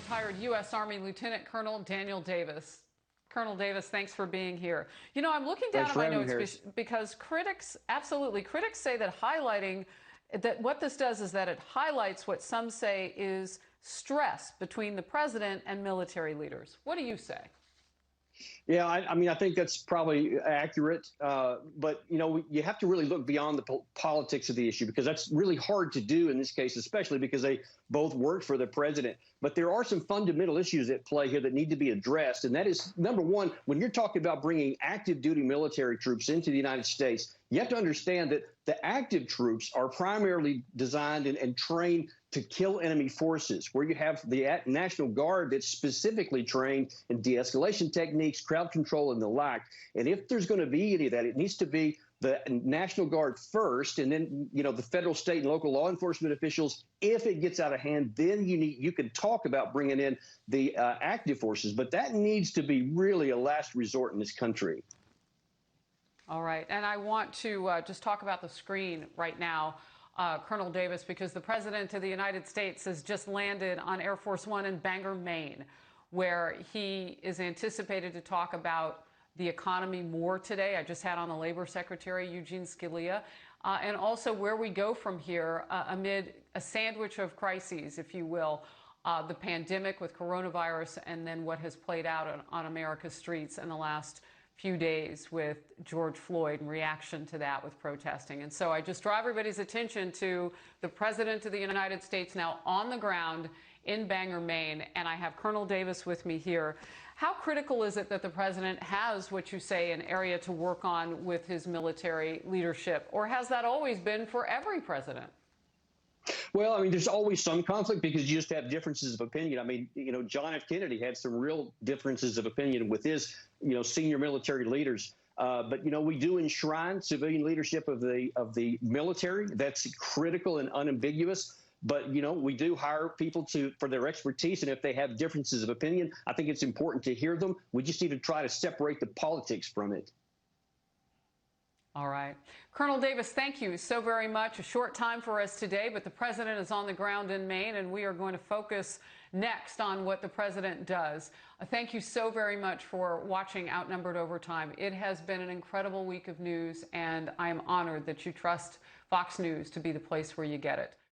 retired U.S. Army Lieutenant Colonel Daniel Davis. Colonel Davis, thanks for being here. You know, I'm looking down Thanks at for my having me notes here. because critics, absolutely, critics say that highlighting, that what this does is that it highlights what some say is stress between the president and military leaders. What do you say? Yeah, I mean, I think that's probably accurate. But, you have to really look beyond the politics of the issue because that's really hard to do in this case, especially because they both work for the president. But there are some fundamental issues at play here that need to be addressed. And that is, number one, when you're talking about bringing active duty military troops into the United States, you have to understand that the active troops are primarily designed and trained to kill enemy forces, where you have the National Guard that's specifically trained in de-escalation techniques, crowd control, and the like. And if there's going to be any of that, it needs to be the National Guard first, and then the federal, state, and local law enforcement officials. If it gets out of hand, then you can talk about bringing in the active forces. But that needs to be really a last resort in this country. All right, and I want to just talk about the screen right now, Colonel Davis, because the President of the United States has just landed on Air Force One in Bangor, Maine, where he is anticipated to talk about the economy more today. I just had on the Labor Secretary, Eugene Scalia, and also where we go from here amid a sandwich of crises, if you will, the pandemic with coronavirus and then what has played out on America's streets in the last few days with George Floyd and reaction to that with protesting. And so I just draw everybody's attention to the President of the United States now on the ground in Bangor, Maine, and I have Colonel Davis with me here. How critical is it that the President has, what you say, an area to work on with his military leadership, or has that always been for every president? Well, I mean, there's always some conflict because you just have differences of opinion. I mean, John F. Kennedy had some real differences of opinion with his, senior military leaders. But we do enshrine civilian leadership of the military. That's critical and unambiguous. But we do hire people for their expertise, and if they have differences of opinion, I think it's important to hear them. We just need to try to separate the politics from it. All right. Colonel Davis, thank you so very much. A short time for us today, but the president is on the ground in Maine, and we are going to focus next on what the president does. Thank you so very much for watching Outnumbered Overtime. It has been an incredible week of news, and I am honored that you trust Fox News to be the place where you get it.